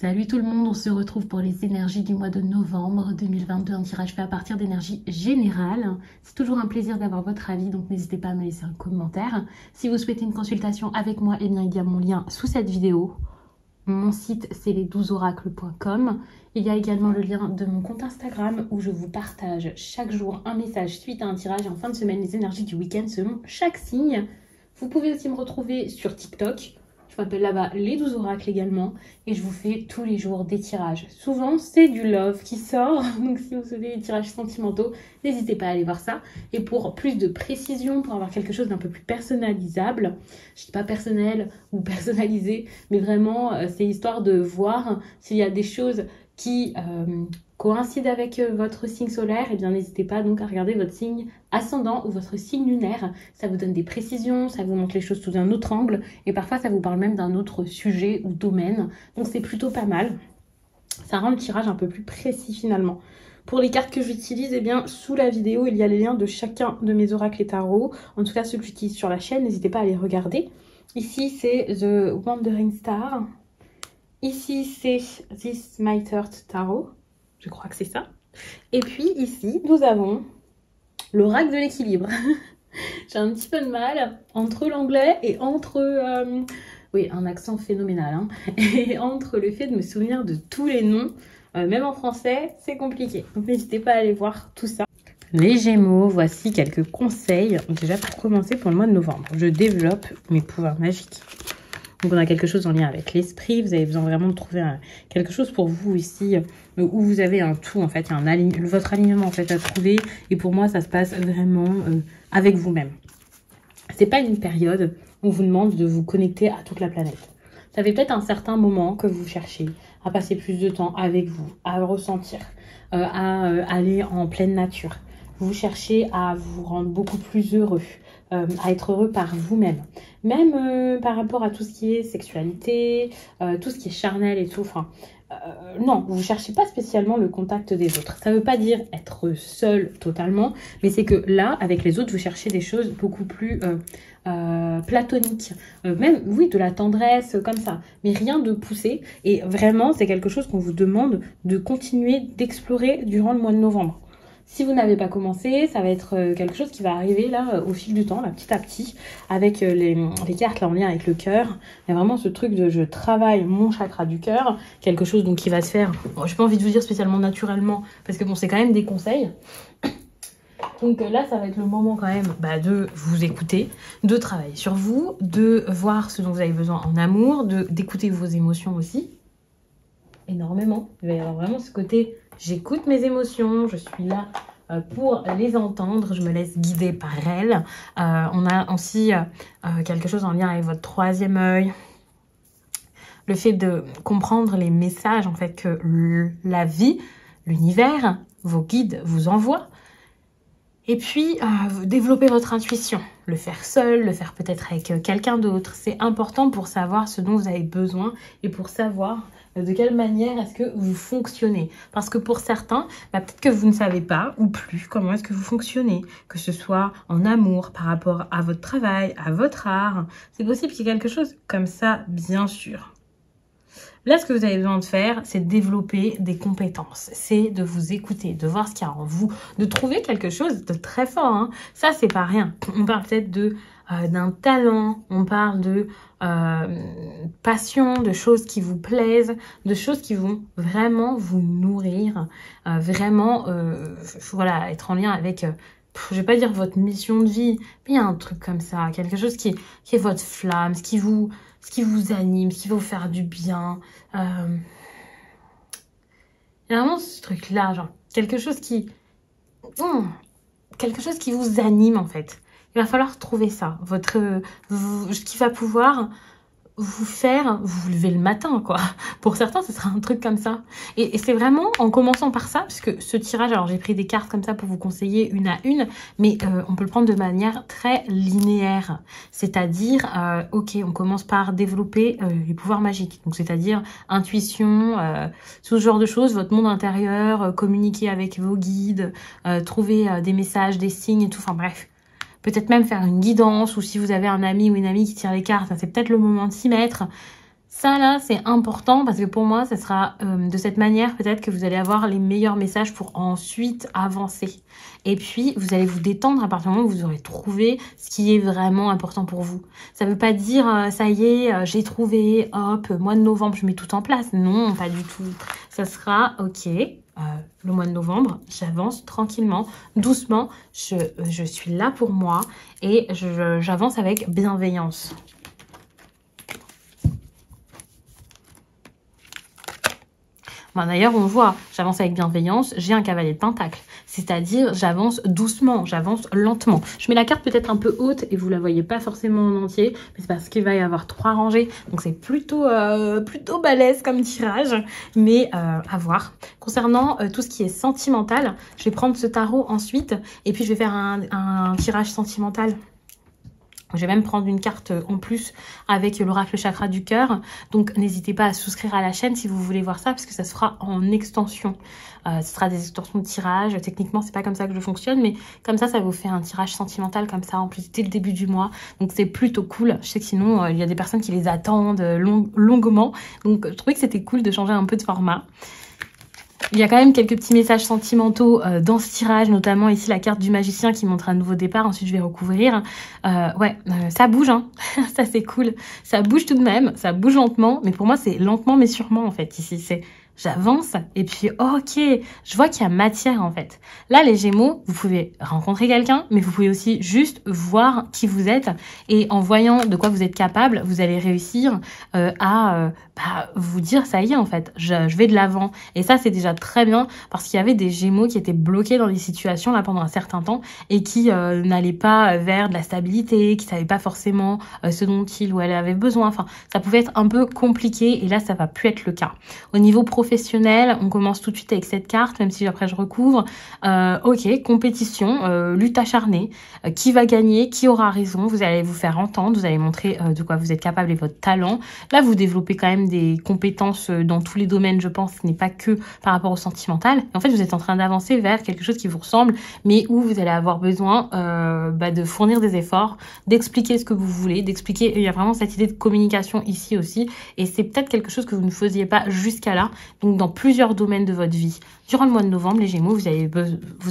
Salut tout le monde, on se retrouve pour les énergies du mois de novembre 2022, un tirage fait à partir d'énergie générale. C'est toujours un plaisir d'avoir votre avis, donc n'hésitez pas à me laisser un commentaire. Si vous souhaitez une consultation avec moi, eh bien, il y a mon lien sous cette vidéo. Mon site, c'est les12oracles.com. Il y a également le lien de mon compte Instagram où je vous partage chaque jour un message suite à un tirage et en fin de semaine les énergies du week-end selon chaque signe. Vous pouvez aussi me retrouver sur TikTok. Je m'appelle là-bas les 12 oracles également et je vous fais tous les jours des tirages. Souvent, c'est du love qui sort, donc si vous souhaitez des tirages sentimentaux, n'hésitez pas à aller voir ça. Et pour plus de précision, pour avoir quelque chose d'un peu plus personnalisable, je dis pas personnel ou personnalisé, mais vraiment, c'est histoire de voir s'il y a des choses qui coïncident avec votre signe solaire, et bien n'hésitez pas donc à regarder votre signe ascendant ou votre signe lunaire. Ça vous donne des précisions, ça vous montre les choses sous un autre angle et parfois ça vous parle même d'un autre sujet ou domaine. Donc c'est plutôt pas mal. Ça rend le tirage un peu plus précis finalement. Pour les cartes que j'utilise, eh bien sous la vidéo, il y a les liens de chacun de mes oracles et tarots. En tout cas ceux que j'utilise sur la chaîne, n'hésitez pas à les regarder. Ici c'est The Wandering Star. Ici c'est This My Third Tarot. Je crois que c'est ça. Et puis ici, nous avons l'oracle de l'équilibre. J'ai un petit peu de mal entre l'anglais et entre... oui, un accent phénoménal. Hein, et entre le fait de me souvenir de tous les noms, même en français, c'est compliqué. Donc n'hésitez pas à aller voir tout ça. Les Gémeaux, voici quelques conseils déjà pour commencer pour le mois de novembre. Je développe mes pouvoirs magiques. Donc on a quelque chose en lien avec l'esprit, vous avez besoin vraiment de trouver quelque chose pour vous ici, où vous avez un tout en fait, il y a votre alignement en fait à trouver, et pour moi ça se passe vraiment avec vous-même. C'est pas une période où on vous demande de vous connecter à toute la planète. Ça fait peut-être un certain moment que vous cherchez à passer plus de temps avec vous, à ressentir, à aller en pleine nature. Vous cherchez à vous rendre beaucoup plus heureux. À être heureux par vous-même. Même par rapport à tout ce qui est sexualité, tout ce qui est charnel et tout. Enfin, non, vous ne cherchez pas spécialement le contact des autres. Ça ne veut pas dire être seul totalement, mais c'est que là, avec les autres, vous cherchez des choses beaucoup plus platoniques. Même, oui, de la tendresse, comme ça. Mais rien de poussé. Et vraiment, c'est quelque chose qu'on vous demande de continuer d'explorer durant le mois de novembre. Si vous n'avez pas commencé, ça va être quelque chose qui va arriver là au fil du temps, là, petit à petit, avec les cartes là en lien avec le cœur. Il y a vraiment ce truc de je travaille mon chakra du cœur, quelque chose donc qui va se faire, bon, j'ai pas envie de vous dire spécialement naturellement, parce que bon, c'est quand même des conseils. Donc là, ça va être le moment quand même de vous écouter, de travailler sur vous, de voir ce dont vous avez besoin en amour, d'écouter vos émotions aussi. Énormément. Il va y avoir vraiment ce côté... J'écoute mes émotions, je suis là pour les entendre, je me laisse guider par elles. On a aussi quelque chose en lien avec votre troisième œil. Le fait de comprendre les messages en fait que la vie, l'univers, vos guides vous envoient. Et puis, développer votre intuition. Le faire seul, le faire peut-être avec quelqu'un d'autre. C'est important pour savoir ce dont vous avez besoin et pour savoir de quelle manière est-ce que vous fonctionnez. Parce que pour certains, peut-être que vous ne savez pas ou plus comment est-ce que vous fonctionnez. Que ce soit en amour, par rapport à votre travail, à votre art. C'est possible qu'il y ait quelque chose comme ça, bien sûr. Là, ce que vous avez besoin de faire, c'est de développer des compétences. C'est de vous écouter, de voir ce qu'il y a en vous, de trouver quelque chose de très fort. Hein. Ça, c'est pas rien. On parle peut-être d'un talent, on parle de passion, de choses qui vous plaisent, de choses qui vont vraiment vous nourrir, vraiment, voilà, être en lien avec... je vais pas dire votre mission de vie, mais il y a un truc comme ça, quelque chose qui est votre flamme, ce qui vous anime, ce qui va vous faire du bien. Il y a vraiment ce truc-là, genre quelque chose qui vous anime en fait. Il va falloir trouver ça, ce qui va pouvoir vous faire vous lever le matin, quoi. Pour certains, ce sera un truc comme ça. Et c'est vraiment en commençant par ça, parce que ce tirage, alors j'ai pris des cartes comme ça pour vous conseiller une à une, mais on peut le prendre de manière très linéaire. C'est-à-dire, ok, on commence par développer les pouvoirs magiques. Donc, c'est-à-dire intuition, tout ce genre de choses, votre monde intérieur, communiquer avec vos guides, trouver des messages, des signes et tout, enfin bref. Peut-être même faire une guidance, ou si vous avez un ami ou une amie qui tire les cartes, c'est peut-être le moment de s'y mettre. Ça là, c'est important parce que pour moi, ce sera de cette manière peut-être que vous allez avoir les meilleurs messages pour ensuite avancer. Et puis, vous allez vous détendre à partir du moment où vous aurez trouvé ce qui est vraiment important pour vous. Ça veut pas dire, ça y est, j'ai trouvé, hop, mois de novembre, je mets tout en place. Non, pas du tout. Ça sera, ok, le mois de novembre, j'avance tranquillement, doucement. Je suis là pour moi et j'avance avec bienveillance. Bon, d'ailleurs, on voit, j'avance avec bienveillance, j'ai un cavalier de pentacle. C'est-à-dire, j'avance doucement, j'avance lentement. Je mets la carte peut-être un peu haute et vous la voyez pas forcément en entier, mais c'est parce qu'il va y avoir 3 rangées. Donc, c'est plutôt balèze comme tirage, mais à voir. Concernant tout ce qui est sentimental, je vais prendre ce tarot ensuite et puis je vais faire un tirage sentimental. Je vais même prendre une carte en plus avec l'oracle chakra du cœur. Donc, n'hésitez pas à souscrire à la chaîne si vous voulez voir ça parce que ça se fera en extension. Ce sera des extensions de tirage. Techniquement, c'est pas comme ça que je fonctionne, mais comme ça vous fait un tirage sentimental comme ça en plus dès le début du mois. Donc, c'est plutôt cool. Je sais que sinon, il y a des personnes qui les attendent longuement. Donc, je trouvais que c'était cool de changer un peu de format. Il y a quand même quelques petits messages sentimentaux dans ce tirage, notamment ici la carte du magicien qui montre un nouveau départ. Ensuite, je vais recouvrir. Ça bouge, hein. Ça, c'est cool. Ça bouge tout de même, ça bouge lentement. Mais pour moi, c'est lentement mais sûrement, en fait. Ici, c'est j'avance et puis, ok, je vois qu'il y a matière, en fait. Là, les Gémeaux, vous pouvez rencontrer quelqu'un, mais vous pouvez aussi juste voir qui vous êtes. Et en voyant de quoi vous êtes capable, vous allez réussir à vous dire, ça y est, en fait, je vais de l'avant. Et ça, c'est déjà très bien parce qu'il y avait des Gémeaux qui étaient bloqués dans des situations là pendant un certain temps et qui n'allaient pas vers de la stabilité, qui savaient pas forcément ce dont il ou elle avait besoin. Enfin, ça pouvait être un peu compliqué et là, ça va plus être le cas. Au niveau professionnel, on commence tout de suite avec cette carte, même si après je recouvre. Ok, compétition, lutte acharnée. Qui va gagner? Qui aura raison? Vous allez vous faire entendre, vous allez montrer de quoi vous êtes capable et votre talent. Là, vous développez quand même des compétences dans tous les domaines, je pense, ce n'est pas que par rapport au sentimental. Et en fait, vous êtes en train d'avancer vers quelque chose qui vous ressemble, mais où vous allez avoir besoin de fournir des efforts, d'expliquer ce que vous voulez, d'expliquer. Il y a vraiment cette idée de communication ici aussi, et c'est peut-être quelque chose que vous ne faisiez pas jusqu'à là, donc dans plusieurs domaines de votre vie. Durant le mois de novembre, les Gémeaux, vous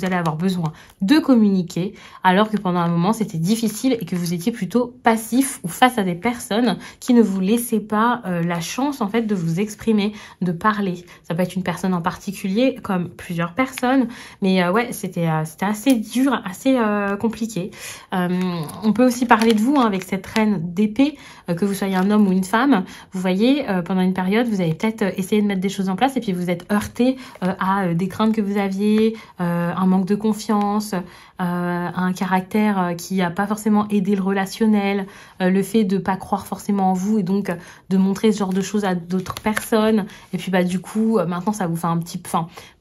allez avoir besoin de communiquer, alors que pendant un moment, c'était difficile et que vous étiez plutôt passif ou face à des personnes qui ne vous laissaient pas la chance, en fait, de vous exprimer, de parler. Ça peut être une personne en particulier, comme plusieurs personnes, mais c'était assez dur, assez compliqué. On peut aussi parler de vous avec cette reine d'épée, que vous soyez un homme ou une femme. Vous voyez, pendant une période, vous avez peut-être essayé de mettre des choses en place et puis vous êtes heurté à des craintes que vous aviez, un manque de confiance, un caractère qui n'a pas forcément aidé le relationnel, le fait de pas croire forcément en vous et donc de montrer ce genre de choses à d'autres personnes. Et puis du coup, maintenant ça vous fait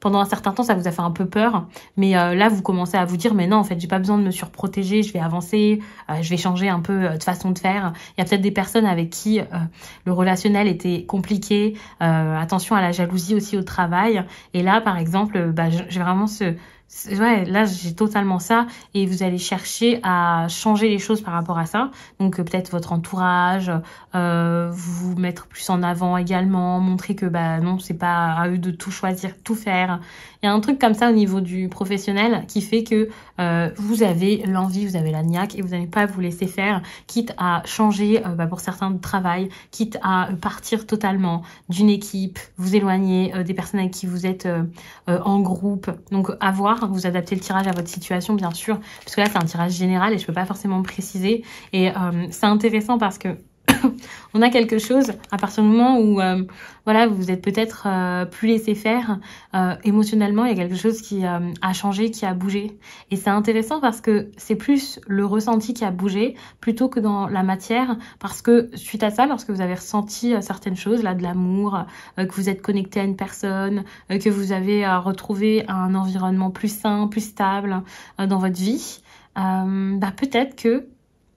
pendant un certain temps ça vous a fait un peu peur, mais là vous commencez à vous dire mais non, en fait j'ai pas besoin de me surprotéger, je vais avancer, je vais changer un peu de façon de faire. Il y a peut-être des personnes avec qui le relationnel était compliqué, attention à la jalousie aussi au travail. Et là par exemple, j'ai vraiment là j'ai totalement ça et vous allez chercher à changer les choses par rapport à ça. Donc peut-être votre entourage, vous mettre plus en avant également, montrer que non, c'est pas à eux de tout choisir, tout faire. Il y a un truc comme ça au niveau du professionnel qui fait que vous avez l'envie, vous avez la niaque et vous n'allez pas vous laisser faire, quitte à changer pour certains de travail, quitte à partir totalement d'une équipe, vous éloigner des personnes avec qui vous êtes en groupe. Donc à voir, vous adaptez le tirage à votre situation bien sûr, parce que là c'est un tirage général et je peux pas forcément préciser. Et c'est intéressant parce que on a quelque chose à partir du moment où vous êtes peut-être plus laissé faire émotionnellement. Il y a quelque chose qui a changé, qui a bougé, et c'est intéressant parce que c'est plus le ressenti qui a bougé plutôt que dans la matière, parce que suite à ça, lorsque vous avez ressenti certaines choses, là de l'amour, que vous êtes connecté à une personne, que vous avez retrouvé un environnement plus sain, plus stable dans votre vie, peut-être que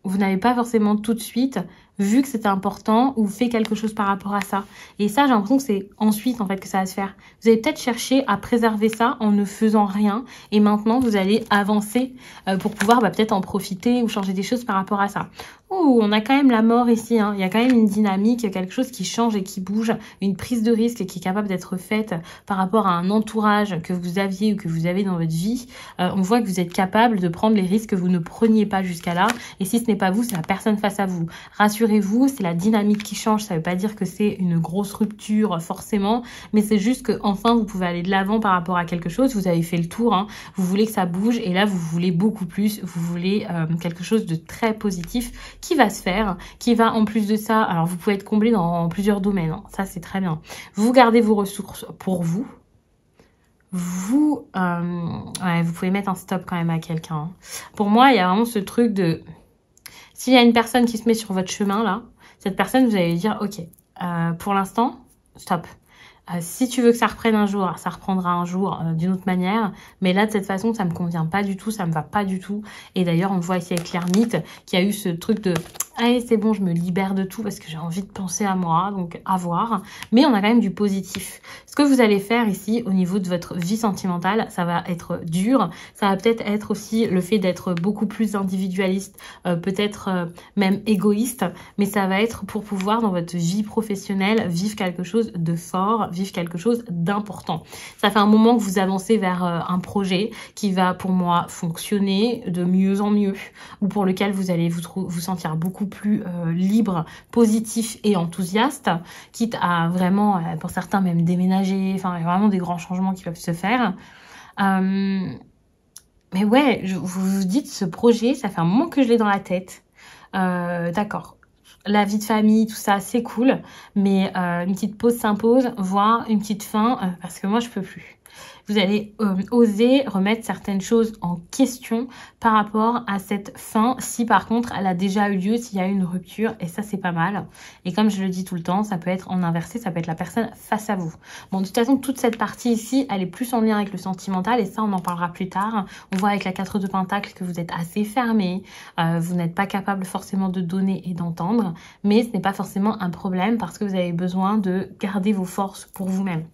vous n'avez pas forcément tout de suite vu que c'était important ou fait quelque chose par rapport à ça. Et ça, j'ai l'impression que c'est ensuite en fait que ça va se faire. Vous allez peut-être chercher à préserver ça en ne faisant rien et maintenant vous allez avancer pour pouvoir peut-être en profiter ou changer des choses par rapport à ça. Ouh, on a quand même la mort ici, hein. Il y a quand même une dynamique, quelque chose qui change et qui bouge, une prise de risque qui est capable d'être faite par rapport à un entourage que vous aviez ou que vous avez dans votre vie. On voit que vous êtes capable de prendre les risques que vous ne preniez pas jusqu'à là. Et si ce n'est pas vous, c'est la personne face à vous. Rassurez-vous, c'est la dynamique qui change. Ça ne veut pas dire que c'est une grosse rupture forcément, mais c'est juste que enfin vous pouvez aller de l'avant par rapport à quelque chose. Vous avez fait le tour, hein. Vous voulez que ça bouge et là vous voulez beaucoup plus. Vous voulez quelque chose de très positif qui va se faire, qui va en plus de ça, alors vous pouvez être comblé dans plusieurs domaines, hein, ça c'est très bien. Vous gardez vos ressources pour vous. Ouais, vous pouvez mettre un stop quand même à quelqu'un. Hein. Pour moi, il y a vraiment ce truc de... S'il y a une personne qui se met sur votre chemin là, cette personne, vous allez dire, ok, pour l'instant, stop. Si tu veux que ça reprenne un jour, ça reprendra un jour d'une autre manière. Mais là, de cette façon, ça ne me convient pas du tout, ça ne me va pas du tout. Et d'ailleurs, on le voit ici avec l'ermite, qui a eu ce truc de « Allez, c'est bon, je me libère de tout parce que j'ai envie de penser à moi, donc à voir. » Mais on a quand même du positif. Ce que vous allez faire ici, au niveau de votre vie sentimentale, ça va être dur. Ça va peut-être être aussi le fait d'être beaucoup plus individualiste, peut-être même égoïste. Mais ça va être pour pouvoir, dans votre vie professionnelle, vivre quelque chose de fort, vivre quelque chose d'important. Ça fait un moment que vous avancez vers un projet qui va pour moi fonctionner de mieux en mieux ou pour lequel vous allez vous sentir beaucoup plus libre, positif et enthousiaste, quitte à vraiment, pour certains même déménager, enfin il y a vraiment des grands changements qui peuvent se faire. Mais ouais, vous vous dites ce projet, ça fait un moment que je l'ai dans la tête. D'accord. La vie de famille, tout ça, c'est cool. Mais une petite pause s'impose, voire une petite fin, parce que moi, je peux plus. Vous allez oser remettre certaines choses en question par rapport à cette fin, si par contre, elle a déjà eu lieu, s'il y a eu une rupture, et ça, c'est pas mal. Et comme je le dis tout le temps, ça peut être en inversé, ça peut être la personne face à vous. Bon, de toute façon, toute cette partie ici, elle est plus en lien avec le sentimental, et ça, on en parlera plus tard. On voit avec la 4 de Pentacle que vous êtes assez fermé, vous n'êtes pas capable forcément de donner et d'entendre, mais ce n'est pas forcément un problème parce que vous avez besoin de garder vos forces pour vous-même.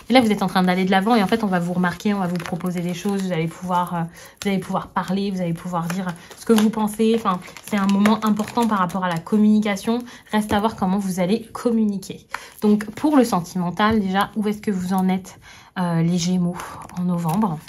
Et là, vous êtes en train d'aller de l'avant et en fait, on va vous remarquer, on va vous proposer des choses, vous allez pouvoir parler, vous allez pouvoir dire ce que vous pensez. Enfin, c'est un moment important par rapport à la communication. Reste à voir comment vous allez communiquer. Donc, pour le sentimental, déjà, où est-ce que vous en êtes, les Gémeaux, en novembre?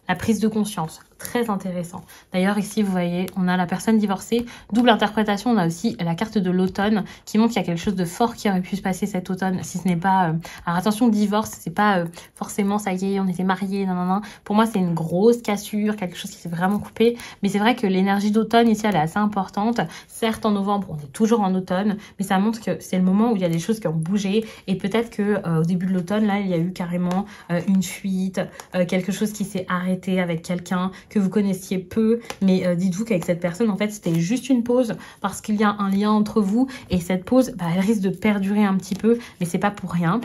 La prise de conscience, très intéressant. D'ailleurs, ici, vous voyez, on a la personne divorcée. Double interprétation, on a aussi la carte de l'automne qui montre qu'il y a quelque chose de fort qui aurait pu se passer cet automne. Si ce n'est pas... Alors attention, divorce, c'est pas forcément, ça y est, on était mariés, non, non, non. Pour moi, c'est une grosse cassure, quelque chose qui s'est vraiment coupé. Mais c'est vrai que l'énergie d'automne, ici, elle est assez importante. Certes, en novembre, on est toujours en automne, mais ça montre que c'est le moment où il y a des choses qui ont bougé. Et peut-être qu'au début de l'automne, là, il y a eu carrément une fuite, quelque chose qui s'est arrêté avec quelqu'un que vous connaissiez peu, mais dites-vous qu'avec cette personne, en fait, c'était juste une pause parce qu'il y a un lien entre vous et cette pause, bah, elle risque de perdurer un petit peu, mais c'est pas pour rien.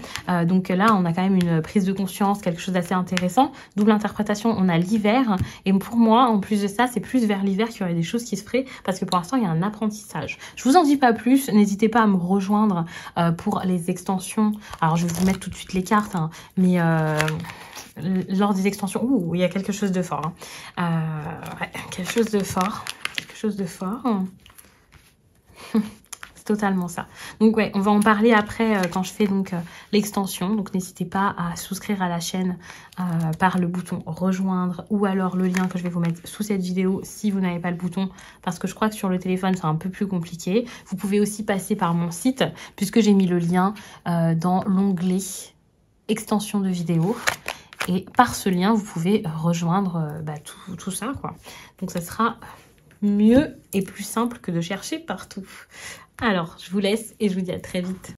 Donc là, on a quand même une prise de conscience, quelque chose d'assez intéressant. Double interprétation, on a l'hiver et pour moi, en plus de ça, c'est plus vers l'hiver qu'il y aurait des choses qui se feraient parce que pour l'instant, il y a un apprentissage. Je vous en dis pas plus, n'hésitez pas à me rejoindre pour les extensions. Alors, je vais vous mettre tout de suite les cartes, hein, mais... lors des extensions, ouh, il y a quelque chose de fort. Hein. Ouais, quelque chose de fort. Quelque chose de fort. C'est totalement ça. Donc, ouais, on va en parler après quand je fais donc l'extension. Donc, n'hésitez pas à souscrire à la chaîne par le bouton rejoindre ou alors le lien que je vais vous mettre sous cette vidéo si vous n'avez pas le bouton. Parce que je crois que sur le téléphone, c'est un peu plus compliqué. Vous pouvez aussi passer par mon site puisque j'ai mis le lien dans l'onglet extension de vidéo. Et par ce lien, vous pouvez rejoindre tout ça, quoi. Donc, ça sera mieux et plus simple que de chercher partout. Alors, je vous laisse et je vous dis à très vite.